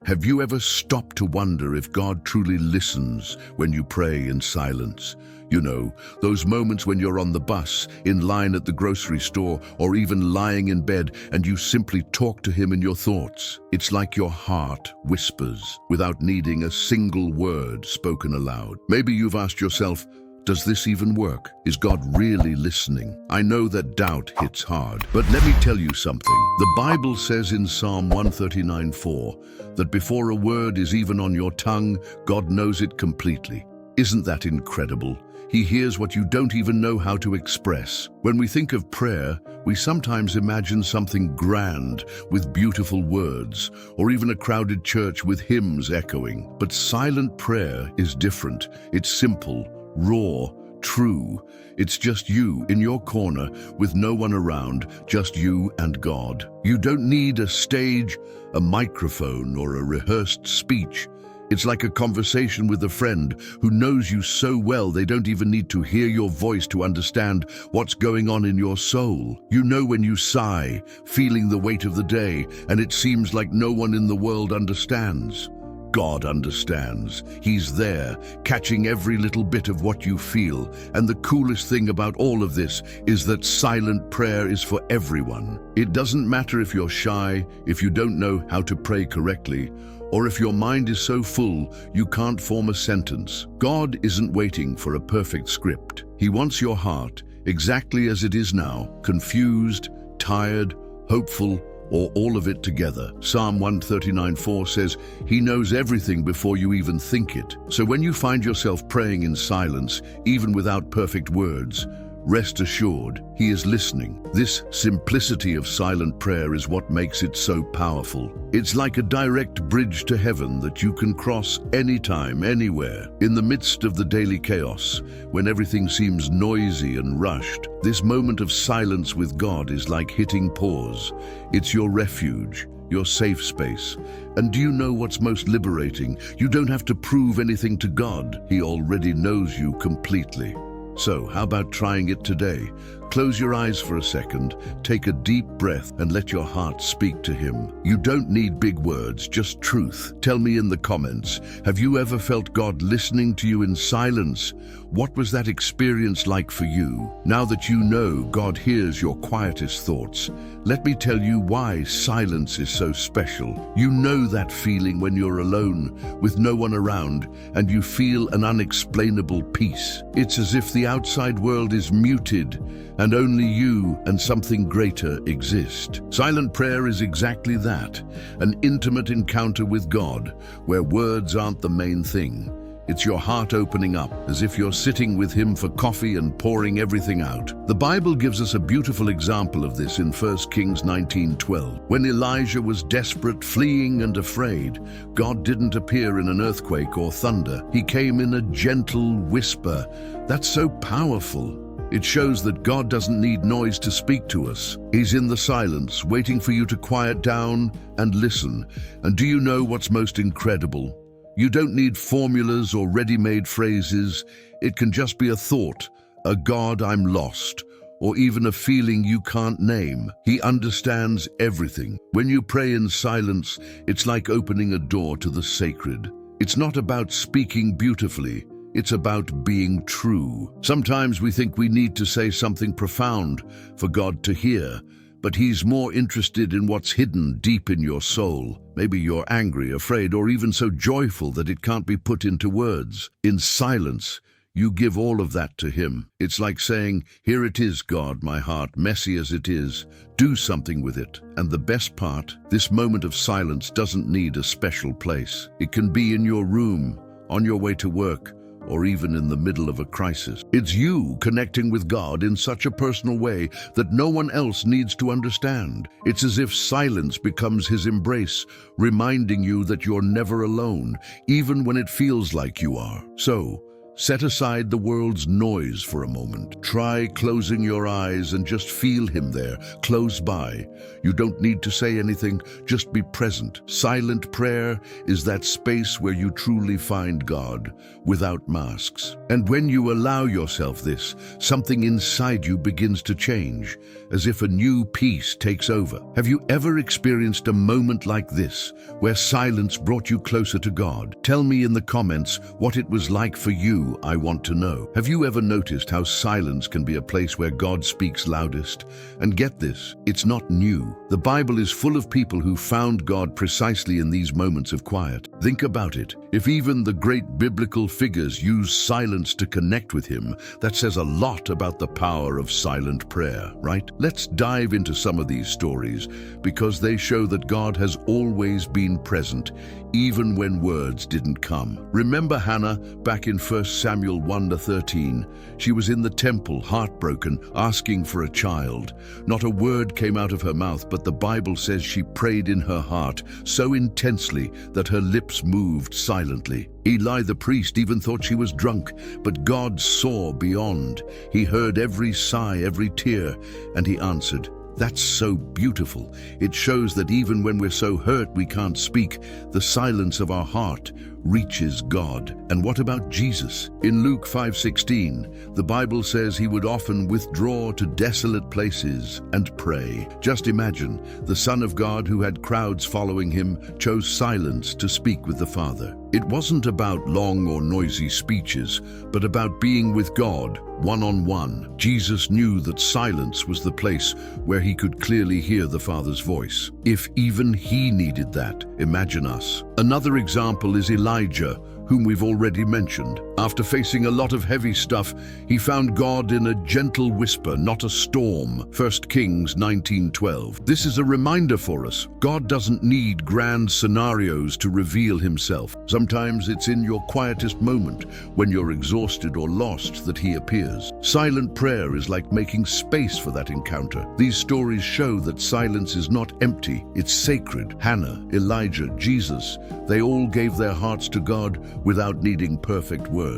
Have you ever stopped to wonder if God truly listens when you pray in silence? You know, those moments when you're on the bus, in line at the grocery store, or even lying in bed and you simply talk to him in your thoughts. It's like your heart whispers without needing a single word spoken aloud. Maybe you've asked yourself, does this even work? Is God really listening? I know that doubt hits hard, but let me tell you something. The Bible says in Psalm 139:4 that before a word is even on your tongue, God knows it completely. Isn't that incredible? He hears what you don't even know how to express. When we think of prayer, we sometimes imagine something grand with beautiful words, or even a crowded church with hymns echoing. But silent prayer is different. It's simple, raw, true. It's just you in your corner with no one around, just you and God. You don't need a stage, a microphone, or a rehearsed speech. It's like a conversation with a friend who knows you so well they don't even need to hear your voice to understand what's going on in your soul. You know when you sigh, feeling the weight of the day, and it seems like no one in the world understands. God understands. He's there, catching every little bit of what you feel. And the coolest thing about all of this is that silent prayer is for everyone. It doesn't matter if you're shy, if you don't know how to pray correctly, or if your mind is so full you can't form a sentence. God isn't waiting for a perfect script. He wants your heart exactly as it is now, confused, tired, hopeful, or all of it together. Psalm 139:4 says, He knows everything before you even think it. So when you find yourself praying in silence, even without perfect words, rest assured, He is listening. This simplicity of silent prayer is what makes it so powerful. It's like a direct bridge to heaven that you can cross anytime, anywhere. In the midst of the daily chaos, when everything seems noisy and rushed, this moment of silence with God is like hitting pause. It's your refuge, your safe space. And do you know what's most liberating? You don't have to prove anything to God. He already knows you completely. So, how about trying it today? Close your eyes for a second, take a deep breath, and let your heart speak to Him. You don't need big words, just truth. Tell me in the comments, have you ever felt God listening to you in silence? What was that experience like for you? Now that you know God hears your quietest thoughts, let me tell you why silence is so special. You know that feeling when you're alone, with no one around, and you feel an unexplainable peace. It's as if the outside world is muted, and only you and something greater exist. Silent prayer is exactly that, an intimate encounter with God, where words aren't the main thing. It's your heart opening up, as if you're sitting with Him for coffee and pouring everything out. The Bible gives us a beautiful example of this in 1 Kings 19:12. When Elijah was desperate, fleeing and afraid, God didn't appear in an earthquake or thunder. He came in a gentle whisper. That's so powerful. It shows that God doesn't need noise to speak to us. He's in the silence, waiting for you to quiet down and listen. And do you know what's most incredible? You don't need formulas or ready-made phrases. It can just be a thought, a God, I'm lost, or even a feeling you can't name. He understands everything. When you pray in silence, it's like opening a door to the sacred. It's not about speaking beautifully. It's about being true. Sometimes we think we need to say something profound for God to hear, but He's more interested in what's hidden deep in your soul. Maybe you're angry, afraid, or even so joyful that it can't be put into words. In silence, you give all of that to Him. It's like saying, here it is, God, my heart, messy as it is. Do something with it. And the best part, this moment of silence doesn't need a special place. It can be in your room, on your way to work, or even in the middle of a crisis. It's you connecting with God in such a personal way that no one else needs to understand. It's as if silence becomes His embrace, reminding you that you're never alone, even when it feels like you are. So, Set aside the world's noise for a moment. Try closing your eyes and just feel him there, close by. You don't need to say anything, just be present. Silent prayer is that space where you truly find God, without masks. And when you allow yourself this, something inside you begins to change, as if a new peace takes over. Have you ever experienced a moment like this, where silence brought you closer to God? Tell me in the comments what it was like for you. I want to know. Have you ever noticed how silence can be a place where God speaks loudest? And get this, it's not new. The Bible is full of people who found God precisely in these moments of quiet. Think about it. If even the great biblical figures use silence to connect with him, that says a lot about the power of silent prayer, right? Let's dive into some of these stories, because they show that God has always been present, even when words didn't come. Remember Hannah back in 1 Samuel 1-13. She was in the temple, heartbroken, asking for a child. Not a word came out of her mouth, but the Bible says she prayed in her heart so intensely that her lips moved silently. Eli the priest even thought she was drunk, but God saw beyond. He heard every sigh, every tear, and he answered. That's so beautiful. It shows that even when we're so hurt we can't speak, the silence of our heart reaches God. And what about Jesus? In Luke 5:16, the Bible says he would often withdraw to desolate places and pray. Just imagine, the Son of God who had crowds following him chose silence to speak with the Father. It wasn't about long or noisy speeches, but about being with God, one-on-one. Jesus knew that silence was the place where he could clearly hear the Father's voice. If even he needed that, imagine us. Another example is Elijah, whom we've already mentioned. After facing a lot of heavy stuff, he found God in a gentle whisper, not a storm. 1 Kings 19:12. This is a reminder for us. God doesn't need grand scenarios to reveal himself. Sometimes it's in your quietest moment, when you're exhausted or lost, that he appears. Silent prayer is like making space for that encounter. These stories show that silence is not empty, it's sacred. Hannah, Elijah, Jesus, they all gave their hearts to God without needing perfect words.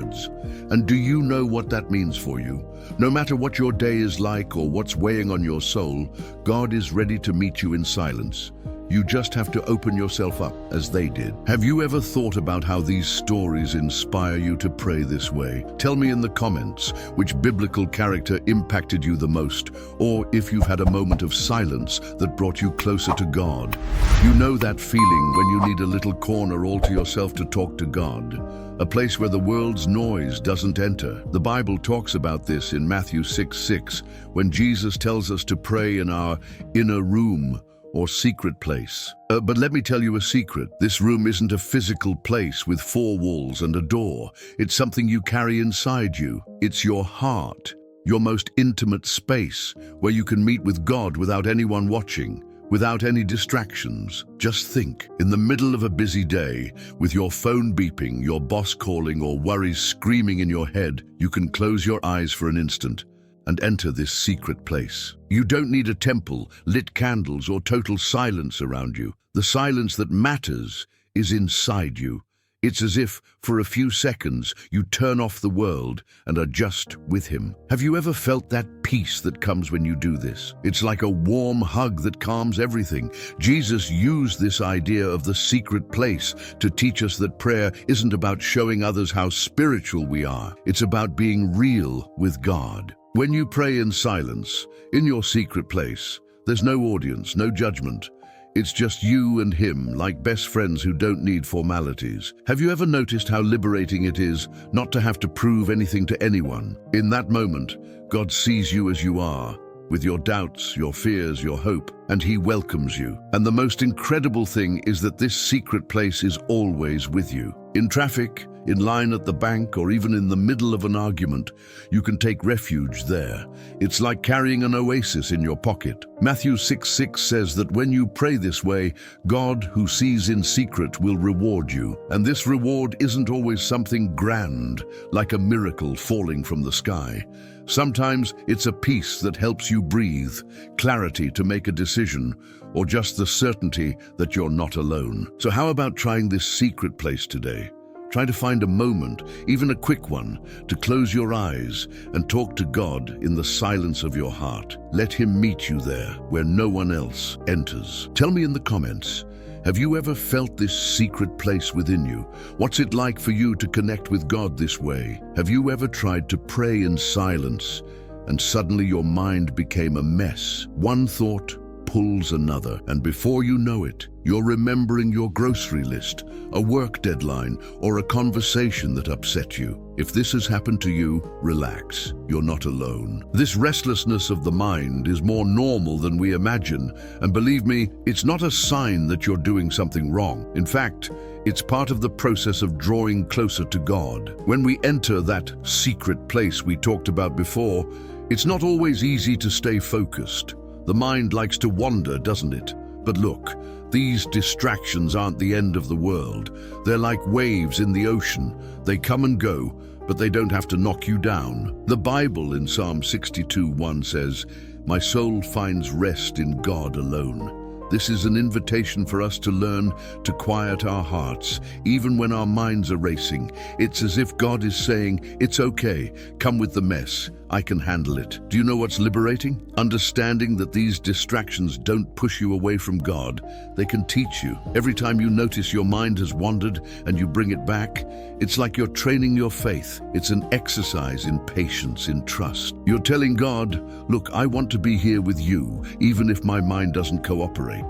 And do you know what that means for you? No matter what your day is like or what's weighing on your soul, God is ready to meet you in silence. You just have to open yourself up as they did. Have you ever thought about how these stories inspire you to pray this way? Tell me in the comments which biblical character impacted you the most, or if you've had a moment of silence that brought you closer to God. You know that feeling when you need a little corner all to yourself to talk to God, a place where the world's noise doesn't enter. The Bible talks about this in Matthew 6:6, when Jesus tells us to pray in our inner room or secret place. But let me tell you a secret. This room isn't a physical place with four walls and a door. It's something you carry inside you. It's your heart, your most intimate space, where you can meet with God without anyone watching, without any distractions. Just think, in the middle of a busy day, with your phone beeping, your boss calling, or worries screaming in your head, you can close your eyes for an instant and enter this secret place. You don't need a temple, lit candles, or total silence around you. The silence that matters is inside you. It's as if, for a few seconds, you turn off the world and are just with him. Have you ever felt that peace that comes when you do this? It's like a warm hug that calms everything. Jesus used this idea of the secret place to teach us that prayer isn't about showing others how spiritual we are. It's about being real with God. When you pray in silence, in your secret place, there's no audience, no judgment. It's just you and him, like best friends who don't need formalities. Have you ever noticed how liberating it is not to have to prove anything to anyone? In that moment, God sees you as you are, with your doubts, your fears, your hope, and he welcomes you. And the most incredible thing is that this secret place is always with you. In traffic, in line at the bank, or even in the middle of an argument, you can take refuge there. It's like carrying an oasis in your pocket. Matthew 6:6 says that when you pray this way, God, who sees in secret, will reward you. And this reward isn't always something grand, like a miracle falling from the sky. Sometimes it's a peace that helps you breathe, clarity to make a decision, or just the certainty that you're not alone. So how about trying this secret place today? Try to find a moment, even a quick one, to close your eyes and talk to God in the silence of your heart. Let Him meet you there, where no one else enters. Tell me in the comments, have you ever felt this secret place within you? What's it like for you to connect with God this way? Have you ever tried to pray in silence and suddenly your mind became a mess? One thought pulls another, and before you know it, you're remembering your grocery list, a work deadline, or a conversation that upset you. If this has happened to you, relax. You're not alone. This restlessness of the mind is more normal than we imagine, and believe me, it's not a sign that you're doing something wrong. In fact, it's part of the process of drawing closer to God. When we enter that secret place we talked about before, it's not always easy to stay focused. The mind likes to wander, doesn't it? But look, these distractions aren't the end of the world. They're like waves in the ocean. They come and go, but they don't have to knock you down. The Bible in Psalm 62:1 says, "My soul finds rest in God alone." This is an invitation for us to learn to quiet our hearts, even when our minds are racing. It's as if God is saying, "It's okay, come with the mess. I can handle it." Do you know what's liberating? Understanding that these distractions don't push you away from God. They can teach you. Every time you notice your mind has wandered and you bring it back, it's like you're training your faith. It's an exercise in patience, in trust. You're telling God, "Look, I want to be here with you, even if my mind doesn't cooperate."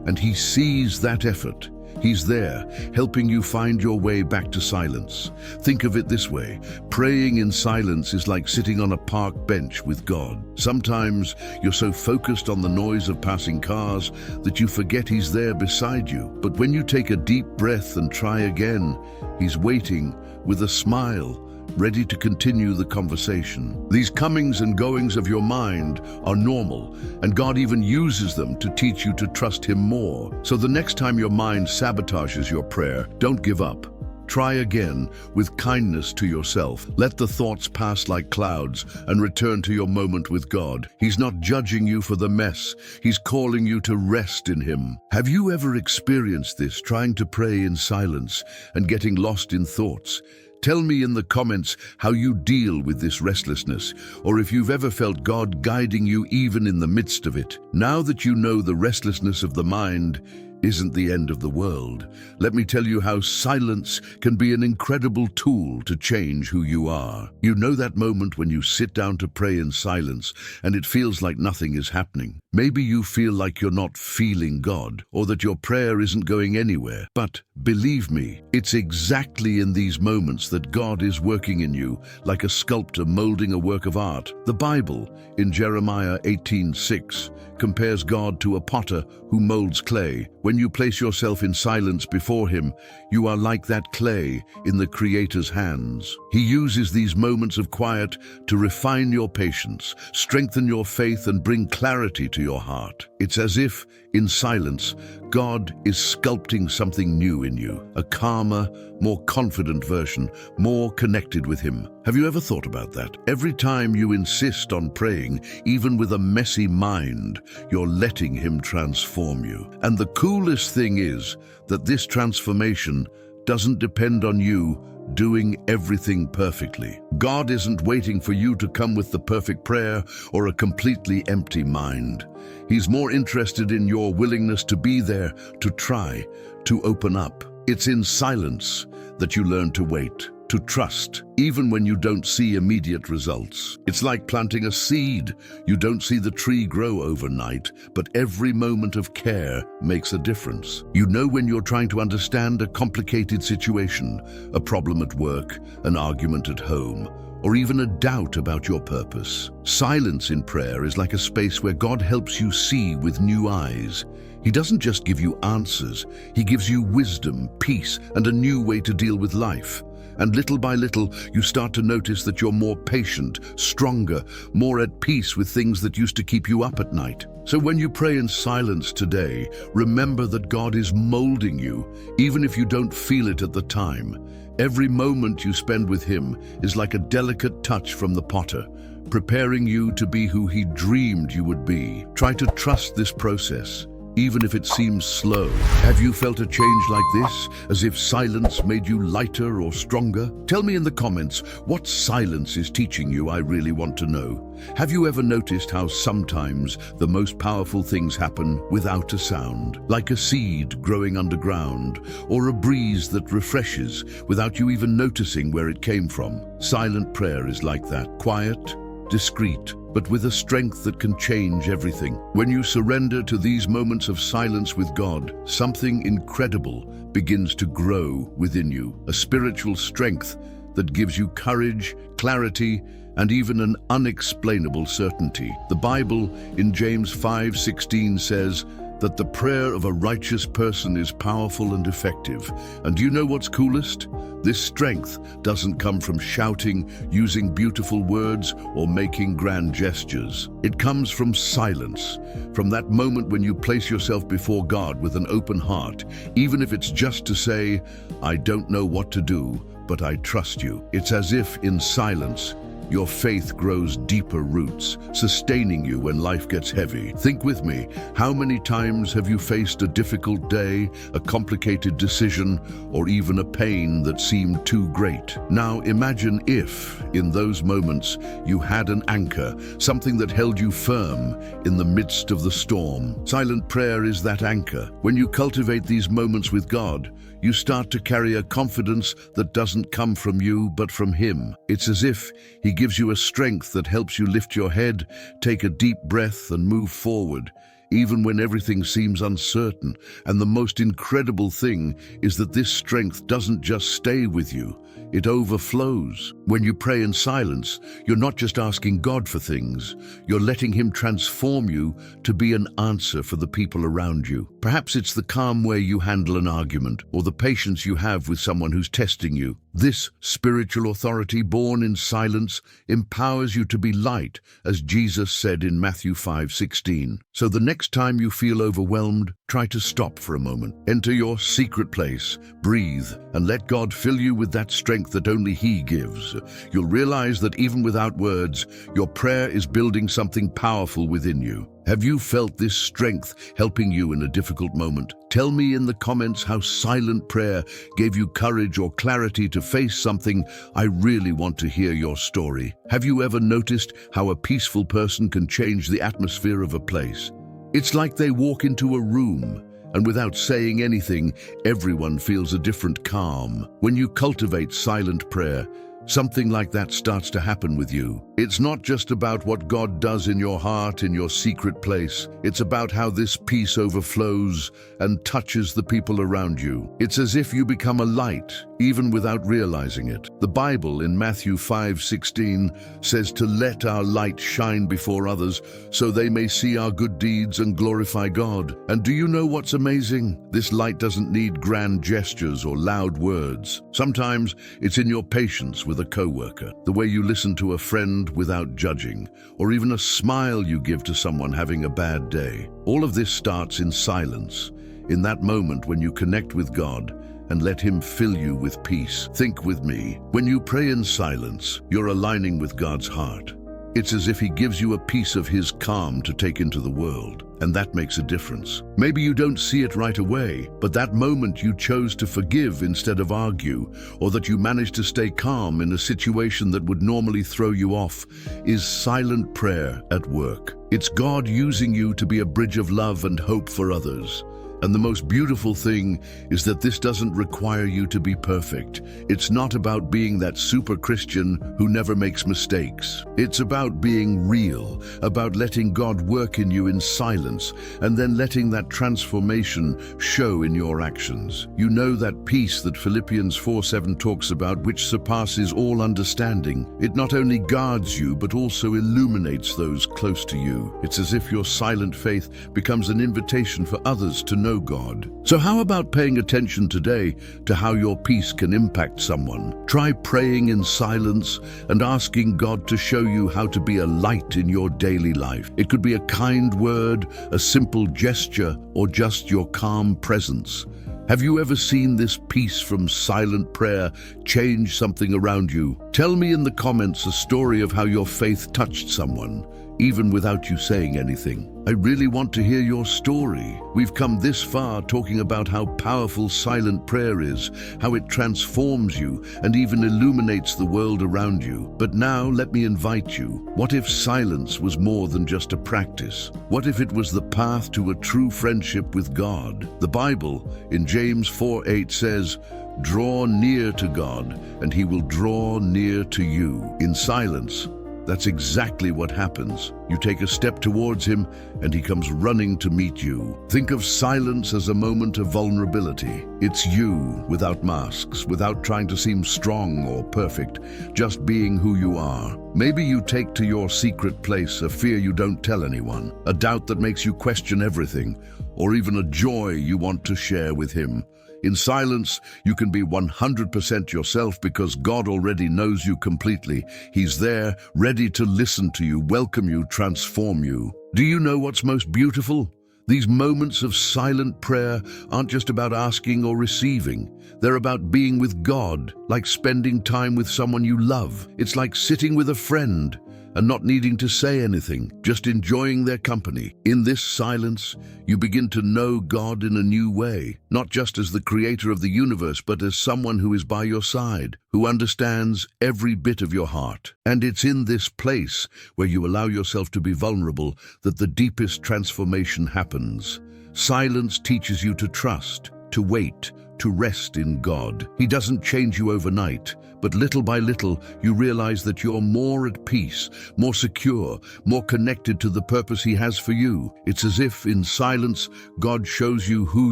And He sees that effort. He's there, helping you find your way back to silence. Think of it this way: praying in silence is like sitting on a park bench with God. Sometimes you're so focused on the noise of passing cars that you forget He's there beside you. But when you take a deep breath and try again, He's waiting with a smile, ready to continue the conversation. These comings and goings of your mind are normal, and God even uses them to teach you to trust Him more. So the next time your mind sabotages your prayer, don't give up. Try again with kindness to yourself. Let the thoughts pass like clouds and return to your moment with God. He's not judging you for the mess. He's calling you to rest in Him. Have you ever experienced this, trying to pray in silence and getting lost in thoughts? Tell me in the comments how you deal with this restlessness, or if you've ever felt God guiding you even in the midst of it. Now that you know the restlessness of the mind isn't the end of the world, let me tell you how silence can be an incredible tool to change who you are. You know that moment when you sit down to pray in silence and it feels like nothing is happening. Maybe you feel like you're not feeling God, or that your prayer isn't going anywhere. But believe me, it's exactly in these moments that God is working in you, like a sculptor molding a work of art. The Bible, in Jeremiah 18:6, compares God to a potter who molds clay. When you place yourself in silence before Him, you are like that clay in the Creator's hands. He uses these moments of quiet to refine your patience, strengthen your faith, and bring clarity to your heart. It's as if, in silence, God is sculpting something new in you, a calmer, more confident version, more connected with Him. Have you ever thought about that? Every time you insist on praying, even with a messy mind, you're letting Him transform you. And the coolest thing is that this transformation doesn't depend on you doing everything perfectly. God isn't waiting for you to come with the perfect prayer or a completely empty mind. He's more interested in your willingness to be there, to try, to open up. It's in silence that you learn to wait, to trust, even when you don't see immediate results. It's like planting a seed. You don't see the tree grow overnight, but every moment of care makes a difference. You know when you're trying to understand a complicated situation, a problem at work, an argument at home, or even a doubt about your purpose. Silence in prayer is like a space where God helps you see with new eyes. He doesn't just give you answers, He gives you wisdom, peace, and a new way to deal with life. And little by little, you start to notice that you're more patient, stronger, more at peace with things that used to keep you up at night. So when you pray in silence today, remember that God is molding you, even if you don't feel it at the time. Every moment you spend with Him is like a delicate touch from the potter, preparing you to be who He dreamed you would be. Try to trust this process. even if it seems slow. Have you felt a change like this, as if silence made you lighter or stronger? Tell me in the comments what silence is teaching you. I really want to know. Have you ever noticed how sometimes the most powerful things happen without a sound, like a seed growing underground, or a breeze that refreshes without you even noticing where it came from? Silent prayer is like that, quiet, discreet, but with a strength that can change everything. When you surrender to these moments of silence with God, something incredible begins to grow within you, a spiritual strength that gives you courage, clarity, and even an unexplainable certainty. The Bible in James 5:16 says that the prayer of a righteous person is powerful and effective. And do you know what's coolest? This strength doesn't come from shouting, using beautiful words, or making grand gestures. It comes from silence, from that moment when you place yourself before God with an open heart, even if it's just to say, "I don't know what to do, but I trust you." It's as if in silence, your faith grows deeper roots, sustaining you when life gets heavy. Think with me, how many times have you faced a difficult day, a complicated decision, or even a pain that seemed too great? Now imagine if, in those moments, you had an anchor, something that held you firm in the midst of the storm. Silent prayer is that anchor. When you cultivate these moments with God, you start to carry a confidence that doesn't come from you, but from Him. It's as if He gives you a strength that helps you lift your head, take a deep breath, and move forward, even when everything seems uncertain. And the most incredible thing is that this strength doesn't just stay with you, it overflows. When you pray in silence, you're not just asking God for things, you're letting Him transform you to be an answer for the people around you. Perhaps it's the calm way you handle an argument, or the patience you have with someone who's testing you. This spiritual authority born in silence empowers you to be light, as Jesus said in Matthew 5:16. So the next time you feel overwhelmed, try to stop for a moment. Enter your secret place, breathe, and let God fill you with that strength that only He gives. You'll realize that even without words, your prayer is building something powerful within you. Have you felt this strength helping you in a difficult moment? Tell me in the comments how silent prayer gave you courage or clarity to face something. I really want to hear your story. Have you ever noticed how a peaceful person can change the atmosphere of a place? It's like they walk into a room, and without saying anything, everyone feels a different calm. When you cultivate silent prayer, something like that starts to happen with you. It's not just about what God does in your heart, in your secret place. It's about how this peace overflows and touches the people around you. It's as if you become a light, even without realizing it. The Bible in Matthew 5:16 says to let our light shine before others so they may see our good deeds and glorify God. And do you know what's amazing? This light doesn't need grand gestures or loud words. Sometimes it's in your patience with a coworker, the way you listen to a friend without judging, or even a smile you give to someone having a bad day. All of this starts in silence, in that moment when you connect with God and let Him fill you with peace. Think with me. When you pray in silence, you're aligning with God's heart. It's as if He gives you a piece of His calm to take into the world, and that makes a difference. Maybe you don't see it right away, but that moment you chose to forgive instead of argue, or that you managed to stay calm in a situation that would normally throw you off, is silent prayer at work. It's God using you to be a bridge of love and hope for others. And the most beautiful thing is that this doesn't require you to be perfect. It's not about being that super Christian who never makes mistakes. It's about being real, about letting God work in you in silence, and then letting that transformation show in your actions. You know that peace that Philippians 4:7 talks about, which surpasses all understanding. It not only guards you, but also illuminates those close to you. It's as if your silent faith becomes an invitation for others to know God. So how about paying attention today to how your peace can impact someone? Try praying in silence and asking God to show you how to be a light in your daily life. It could be a kind word, a simple gesture, or just your calm presence. Have you ever seen this peace from silent prayer change something around you? Tell me in the comments a story of how your faith touched someone. even without you saying anything. I really want to hear your story. We've come this far talking about how powerful silent prayer is, how it transforms you and even illuminates the world around you. But now let me invite you. What if silence was more than just a practice? What if it was the path to a true friendship with God? The Bible in James 4:8 says, "Draw near to God, and he will draw near to you." In silence, that's exactly what happens. You take a step towards him, and he comes running to meet you. Think of silence as a moment of vulnerability. It's you, without masks, without trying to seem strong or perfect, just being who you are. Maybe you take to your secret place a fear you don't tell anyone, a doubt that makes you question everything, or even a joy you want to share with him. In silence, you can be 100% yourself because God already knows you completely. He's there, ready to listen to you, welcome you, transform you. Do you know what's most beautiful? These moments of silent prayer aren't just about asking or receiving. They're about being with God, like spending time with someone you love. It's like sitting with a friend and not needing to say anything, just enjoying their company. In this silence, you begin to know God in a new way, not just as the creator of the universe, but as someone who is by your side, who understands every bit of your heart. And it's in this place where you allow yourself to be vulnerable that the deepest transformation happens. Silence teaches you to trust, to wait, to rest in God. He doesn't change you overnight, but little by little, you realize that you're more at peace, more secure, more connected to the purpose He has for you. It's as if, in silence, God shows you who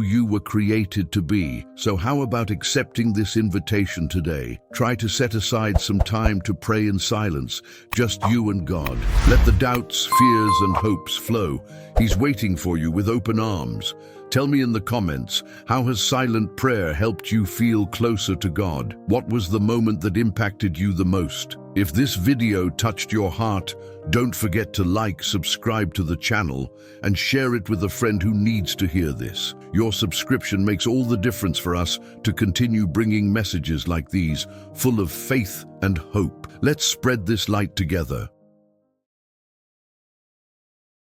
you were created to be. So how about accepting this invitation today? Try to set aside some time to pray in silence, just you and God. Let the doubts, fears, and hopes flow. He's waiting for you with open arms. Tell me in the comments, how has silent prayer helped you feel closer to God? What was the moment that impacted you the most? If this video touched your heart, don't forget to like, subscribe to the channel, and share it with a friend who needs to hear this. Your subscription makes all the difference for us to continue bringing messages like these, full of faith and hope. Let's spread this light together.